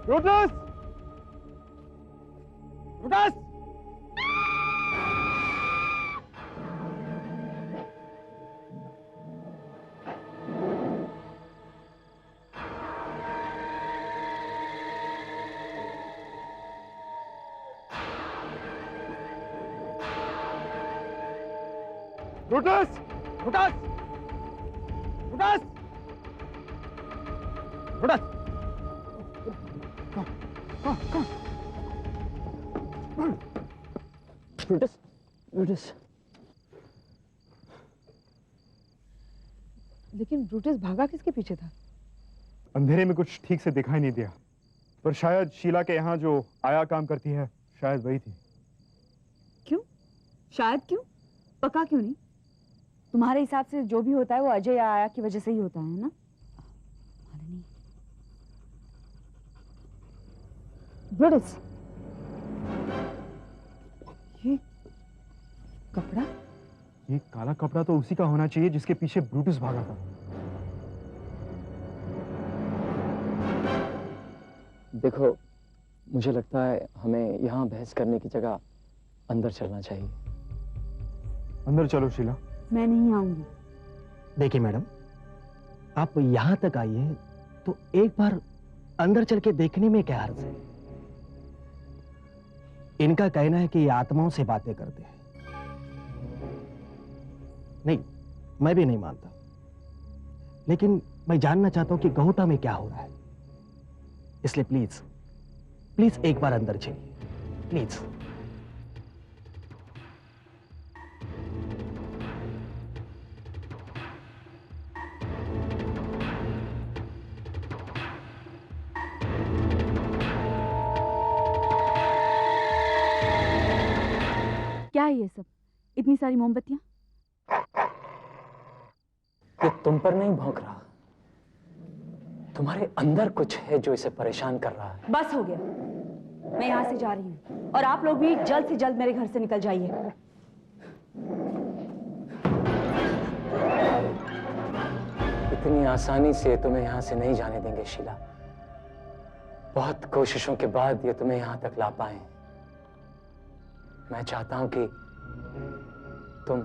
Brutus! Brutus! Brutus! Brutus! Brutus! Brutus! Brutus, Brutus. लेकिन Brutus भागा किसके पीछे था? अंधेरे में कुछ ठीक से दिखाई नहीं दिया, पर शायद शीला के यहाँ जो आया काम करती है, शायद वही थी। क्यों? शायद क्यों? पक्का क्यों नहीं? तुम्हारे हिसाब से जो भी होता है वो अजय या आया की वजह से ही होता है ना? ब्रूटस, ये कपड़ा? ये काला कपड़ा तो उसी का होना चाहिए जिसके पीछे ब्रूटस भागा था। देखो, मुझे लगता है हमें यहाँ बहस करने की जगह अंदर चलना चाहिए। अंदर चलो शीला। मैं नहीं आऊंगी। देखिए मैडम, आप यहां तक आई हैं तो एक बार अंदर चल के देखने में क्या हर्ज है। इनका कहना है कि ये आत्माओं से बातें करते हैं। नहीं, मैं भी नहीं मानता, लेकिन मैं जानना चाहता हूं कि गहुटा में क्या हो रहा है। इसलिए प्लीज प्लीज एक बार अंदर चलिए, प्लीज। क्या है ये सब? इतनी सारी मोमबत्तियां? ये तुम पर नहीं भौंक रहा, तुम्हारे अंदर कुछ है जो इसे परेशान कर रहा है। बस हो गया, मैं यहाँ से जा रही हूँ और आप लोग भी जल्द से जल्द मेरे घर से निकल जाइए। इतनी आसानी से तुम्हें यहाँ से नहीं जाने देंगे शीला। बहुत कोशिशों के बाद ये तुम्हें यहाँ तक ला पाए। मैं चाहता हूं कि तुम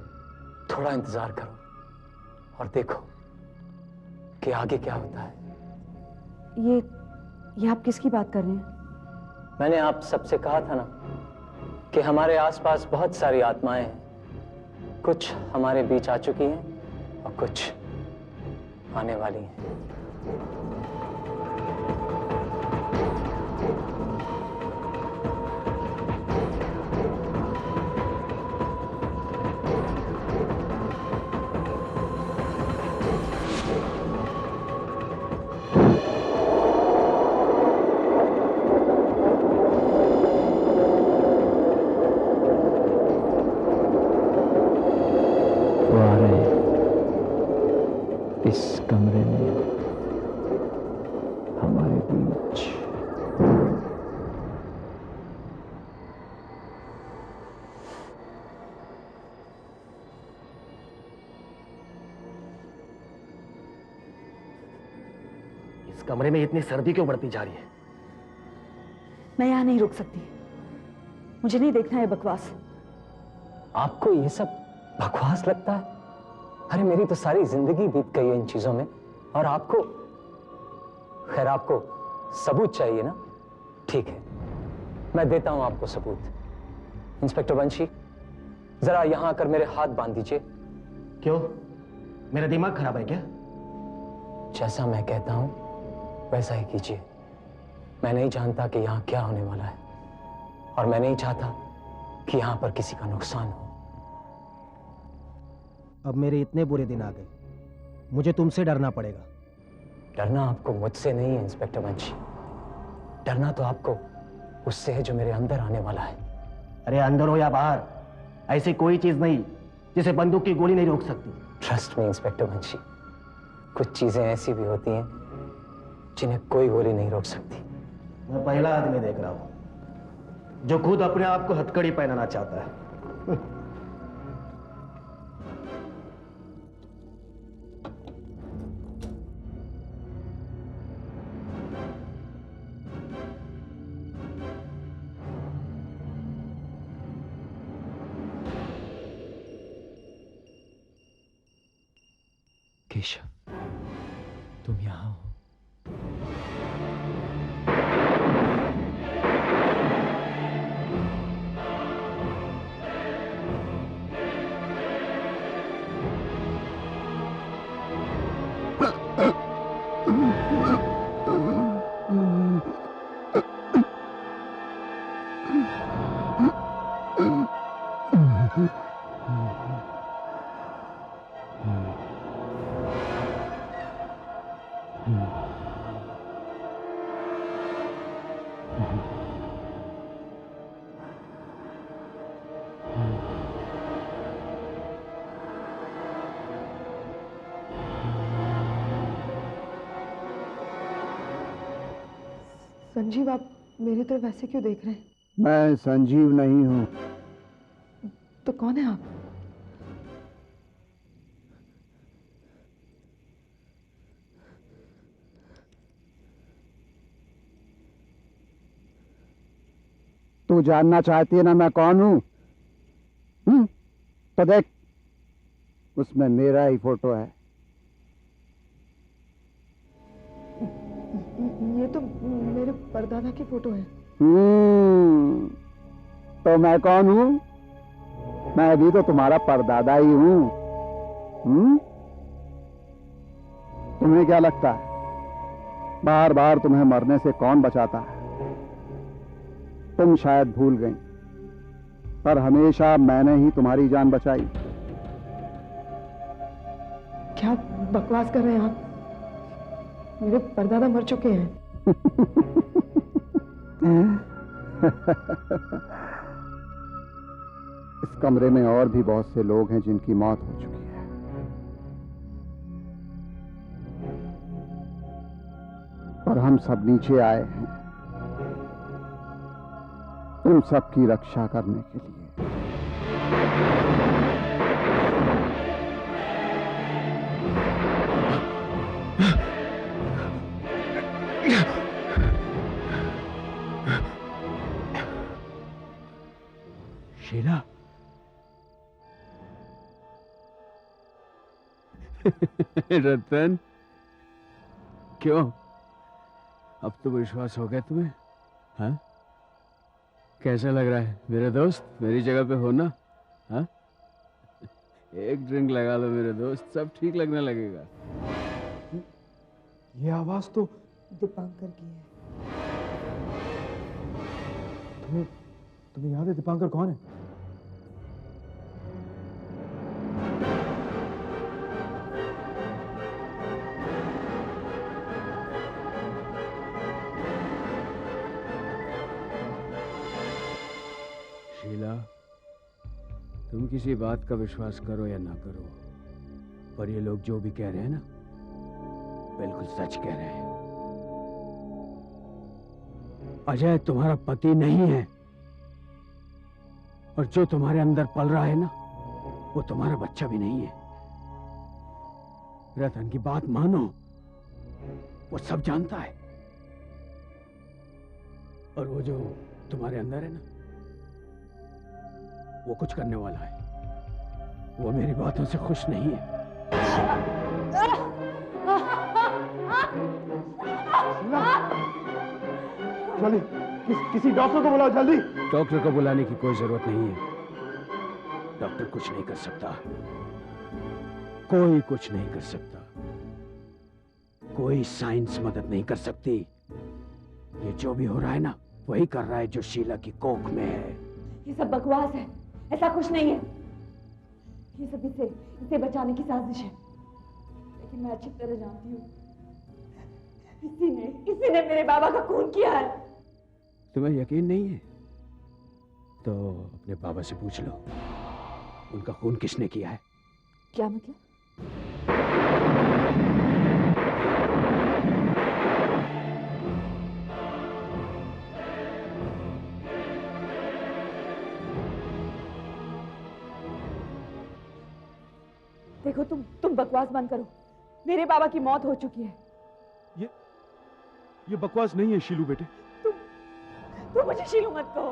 थोड़ा इंतजार करो और देखो कि आगे क्या होता है। ये आप किसकी बात कर रहे हैं? मैंने आप सबसे कहा था ना कि हमारे आसपास बहुत सारी आत्माएं हैं। कुछ हमारे बीच आ चुकी हैं और कुछ आने वाली हैं। इस कमरे में हमारे बीच। इस कमरे में इतनी सर्दी क्यों बढ़ती जा रही है? मैं यहाँ नहीं रुक सकती, मुझे नहीं देखना है बकवास। आपको ये सब बकवास लगता है? अरे मेरी तो सारी जिंदगी बीत गई है इन चीजों में, और आपको, खैर आपको सबूत चाहिए ना? ठीक है, मैं देता हूं आपको सबूत। इंस्पेक्टर बंशी, जरा यहां आकर मेरे हाथ बांध दीजिए। क्यों, मेरा दिमाग खराब है क्या? जैसा मैं कहता हूं वैसा ही कीजिए। मैं नहीं जानता कि यहां क्या होने वाला है, और मैं नहीं चाहता कि यहां पर किसी का नुकसान हो। अब मेरे इतने बुरे दिन आ गए, मुझे तुमसे डरना पड़ेगा। डरना आपको मुझसे नहीं है इंस्पेक्टर बंशी, डरना तो आपको उससे है जो मेरे अंदर आने वाला है। अरे अंदर हो या बाहर, ऐसी कोई चीज नहीं जिसे बंदूक की गोली नहीं रोक सकती। ट्रस्ट में इंस्पेक्टर बंशी, कुछ चीजें ऐसी भी होती हैं जिन्हें कोई गोली नहीं रोक सकती। मैं पहला आदमी देख रहा हूं जो खुद अपने आप को हथकड़ी पहनाना चाहता है। केशव, तुम यहां हो? संजीव, आप मेरी तरफ ऐसे क्यों देख रहे हैं? मैं संजीव नहीं हूं। तो कौन है आप? तू जानना चाहती है ना मैं कौन हूं? तो देख, उसमें मेरा ही फोटो है। ये तो मेरे परदादा की फोटो है। तो मैं कौन हूं? मैं भी तो तुम्हारा परदादा ही हूं। तुम्हें क्या लगता है बार बार तुम्हें मरने से कौन बचाता है? तुम शायद भूल गई, पर हमेशा मैंने ही तुम्हारी जान बचाई। क्या बकवास कर रहे हैं आप? मेरे परदादा मर चुके हैं। इस कमरे में और भी बहुत से लोग हैं जिनकी मौत हो चुकी है, पर हम सब नीचे आए हैं तुम सबकी रक्षा करने के लिए। शीला, रतन, क्यों? अब तो विश्वास हो गया तुम्हें? हाँ? कैसा लग रहा है मेरे दोस्त? मेरी जगह पे हो ना? हाँ? एक ड्रिंक लगा लो मेरे दोस्त, सब ठीक लगने लगेगा। ये आवाज तो दीपांकर की है। तुम्हें याद है दीपांकर कौन है? शीला, तुम किसी बात का विश्वास करो या ना करो, पर ये लोग जो भी कह रहे हैं ना, बिल्कुल सच कह रहे हैं। अजय तुम्हारा पति नहीं है, और जो तुम्हारे अंदर पल रहा है ना, वो तुम्हारा बच्चा भी नहीं है। रतन की बात मानो, वो सब जानता है। और वो जो तुम्हारे अंदर है ना, वो कुछ करने वाला है। वो मेरी बातों से खुश नहीं है। जल्दी किसी डॉक्टर को बुलाओ, जल्दी। डॉक्टर को बुलाने की कोई जरूरत नहीं है। डॉक्टर कुछ नहीं कर सकता, कोई कुछ नहीं कर सकता, कोई साइंस मदद नहीं कर सकती। ये जो भी हो रहा है ना, वही कर रहा है जो शीला की कोख में है। ये सब बकवास है, ऐसा कुछ नहीं है। ये सब इसे बचाने की साजिश है। लेकिन मैं अच्छी तरह जानती हूँ, इसी ने मेरे बाबा का खून किया है। तुम्हें यकीन नहीं है तो अपने बाबा से पूछ लो, उनका खून किसने किया है। क्या मतलब? देखो, तुम बकवास बंद करो। मेरे बाबा की मौत हो चुकी है। ये बकवास नहीं है शीलू बेटे। तुम मुझे शीलू मत कहो।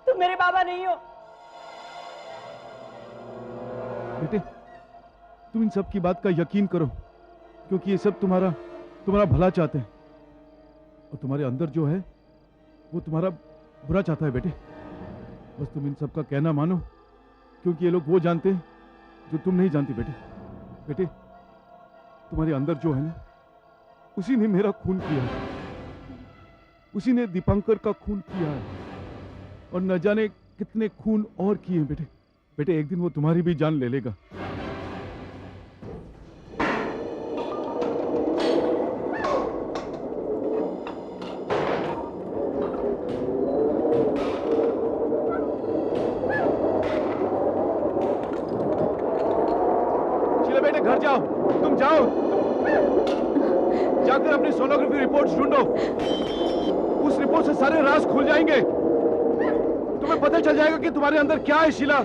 तुम मेरे बाबा नहीं हो। बेटे, तुम इन सब की बात का यकीन करो, क्योंकि ये सब तुम्हारा भला चाहते हैं, और तुम्हारे अंदर जो है वो तुम्हारा बुरा चाहता है बेटे। बस तुम इन सब का कहना मानो, क्योंकि ये लोग वो जानते हैं जो तुम नहीं जानती बेटे। बेटे, तुम्हारे अंदर जो है ना, उसी ने मेरा खून किया है, उसी ने दीपांकर का खून किया है, और न जाने कितने खून और किए हैं बेटे। बेटे, एक दिन वो तुम्हारी भी जान ले लेगा। शीला बेटे, घर जाओ, तुम जाओ, जाकर अपनी सोनोग्राफी रिपोर्ट्स ढूंढो। उस रिपोर्ट से सारे राज खुल जाएंगे। तुम्हें पता चल जाएगा कि तुम्हारे अंदर क्या है। शीला,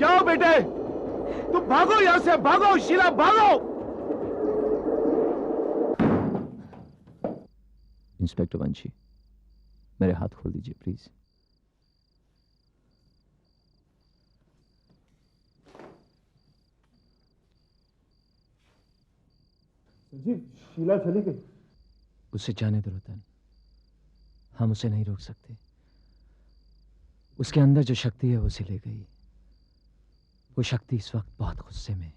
जाओ बेटे, तुम भागो यहां से, भागो शीला, भागो। इंस्पेक्टर वंशी, मेरे हाथ खोल दीजिए प्लीज। जी, शीला चली गई। उसे जाने दो रतन, हम उसे नहीं रोक सकते। उसके अंदर जो शक्ति है वो उसे ले गई। वो शक्ति इस वक्त बहुत गुस्से में है,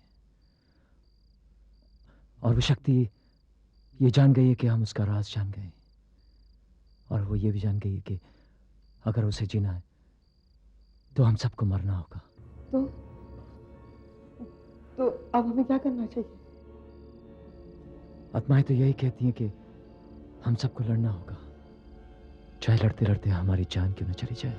और वो शक्ति ये जान गई है कि हम उसका राज जान गए, और वो ये भी जान गई है कि अगर उसे जीना है तो हम सबको मरना होगा। तो अब हमें क्या करना चाहिए? आत्माएं तो यही कहती हैं कि हम सबको लड़ना होगा, चाहे लड़ते लड़ते हमारी जान क्यों न चली जाए।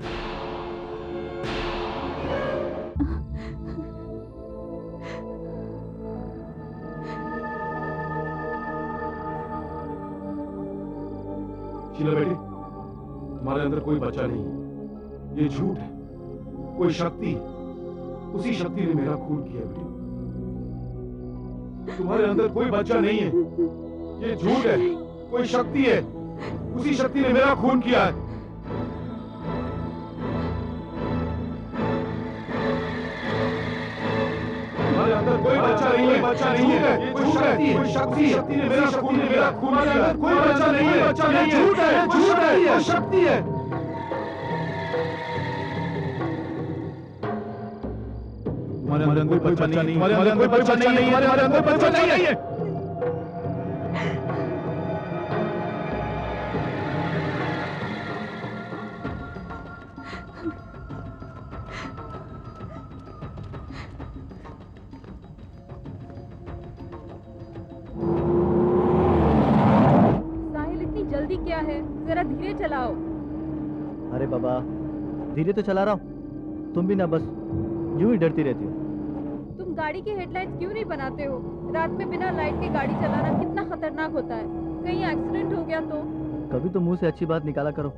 शीला बेटी, तुम्हारे अंदर कोई बच्चा नहीं है, ये झूठ है। कोई शक्ति, उसी शक्ति ने मेरा खून किया बेटी। तुम्हारे अंदर कोई बच्चा नहीं है, ये झूठ है। कोई शक्ति है, उसी शक्ति ने मेरा खून किया है। तुम्हारे अंदर कोई बच्चा नहीं है, बच्चा नहीं है, ये झूठ है। कोई शक्ति ने मेरा खून किया है। कोई बच्चा नहीं है, बच्चा नहीं है, झूठ है, झूठ है, ये शक्ति है। तुम्हारे अंदर कोई बच्चा नहीं, तुम्हारे अंदर कोई बच्चा नहीं है, तुम्हारे अंदर कोई बच्चा नहीं है। साहिल, इतनी जल्दी क्या है? जरा धीरे चलाओ। अरे बाबा, धीरे तो चला रहा हूँ, तुम भी ना बस यूं ही डरती रहती हो। तुम गाड़ी की हेडलाइट्स क्यों नहीं बनाते हो? रात में बिना लाइट के गाड़ी चलाना कितना खतरनाक होता है। कहीं एक्सीडेंट हो गया तो? कभी तो मुंह से अच्छी बात निकाला करो।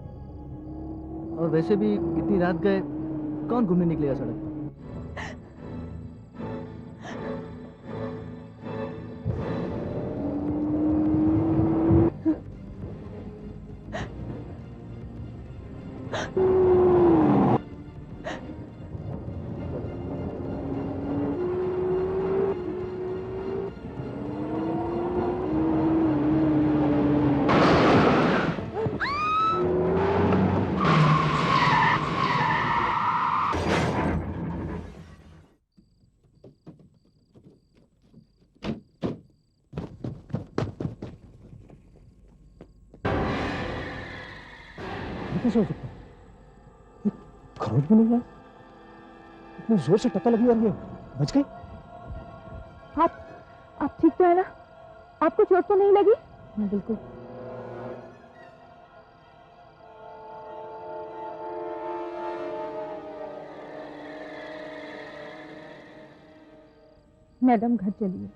और वैसे भी इतनी रात गए कौन घूमने निकलेगा सड़क पर? कैसे हो सकता है? खरोच भी नहीं है, इतनी जोर से टक्कर लगी और ये बच गई। आप ठीक तो है ना? आपको चोट तो नहीं लगी? हाँ बिल्कुल। मैडम घर चलिए,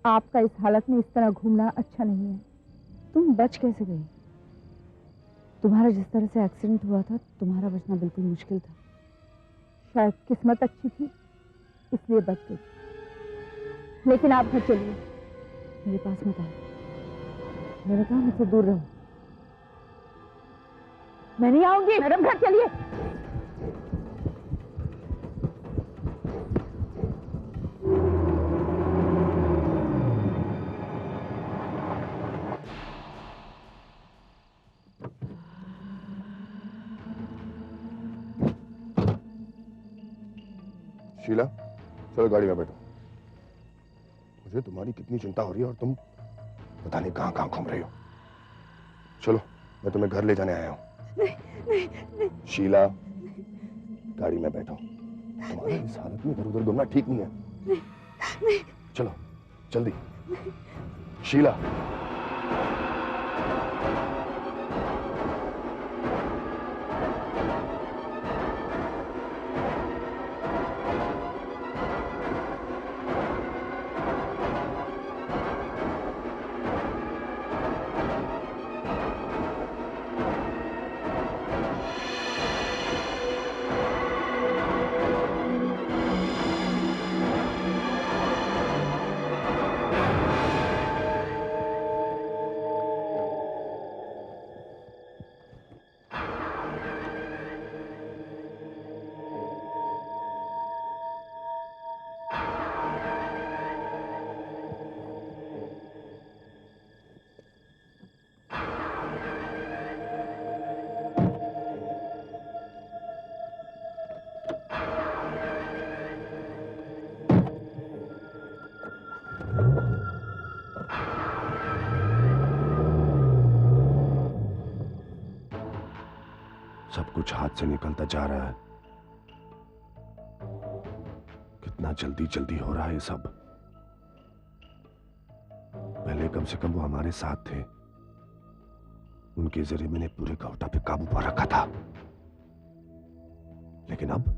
आपका इस हालत में इस तरह घूमना अच्छा नहीं है। तुम बच कैसे गई? तुम्हारा जिस तरह से एक्सीडेंट हुआ था, तुम्हारा बचना बिल्कुल मुश्किल था। शायद किस्मत अच्छी थी इसलिए बच गई। लेकिन आप घर चलिए, मेरे पास मत आओ। मैंने कहा मुझसे दूर रहो। मैं नहीं आऊंगी। मैडम घर चलिए। शीला, चलो गाड़ी में बैठो। मुझे तुम्हारी कितनी चिंता हो रही है और तुम पता नहीं कहां कहां घूम रही हो। चलो, मैं तुम्हें घर ले जाने आया हूं। नहीं। शीला, गाड़ी में बैठो। तुम्हारा इस हालत में इधर उधर घूमना ठीक नहीं है। नहीं। चलो, जल्दी। शीला। सब कुछ हाथ से निकलता जा रहा है। कितना जल्दी जल्दी हो रहा है ये सब। पहले कम से कम वो हमारे साथ थे, उनके जरिए मैंने पूरे गौटा पे काबू पा रखा था। लेकिन अब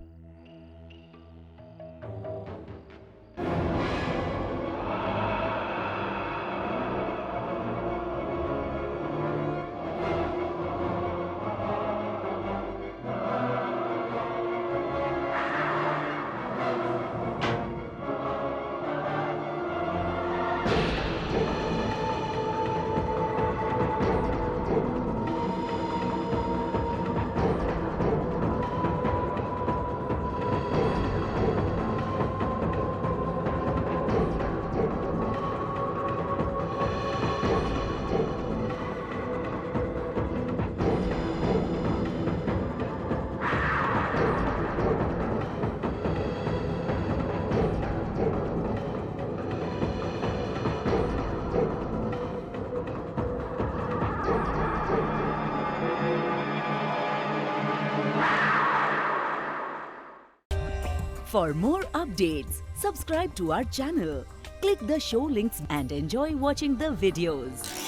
For more updates, subscribe to our channel, click the show links and enjoy watching the videos.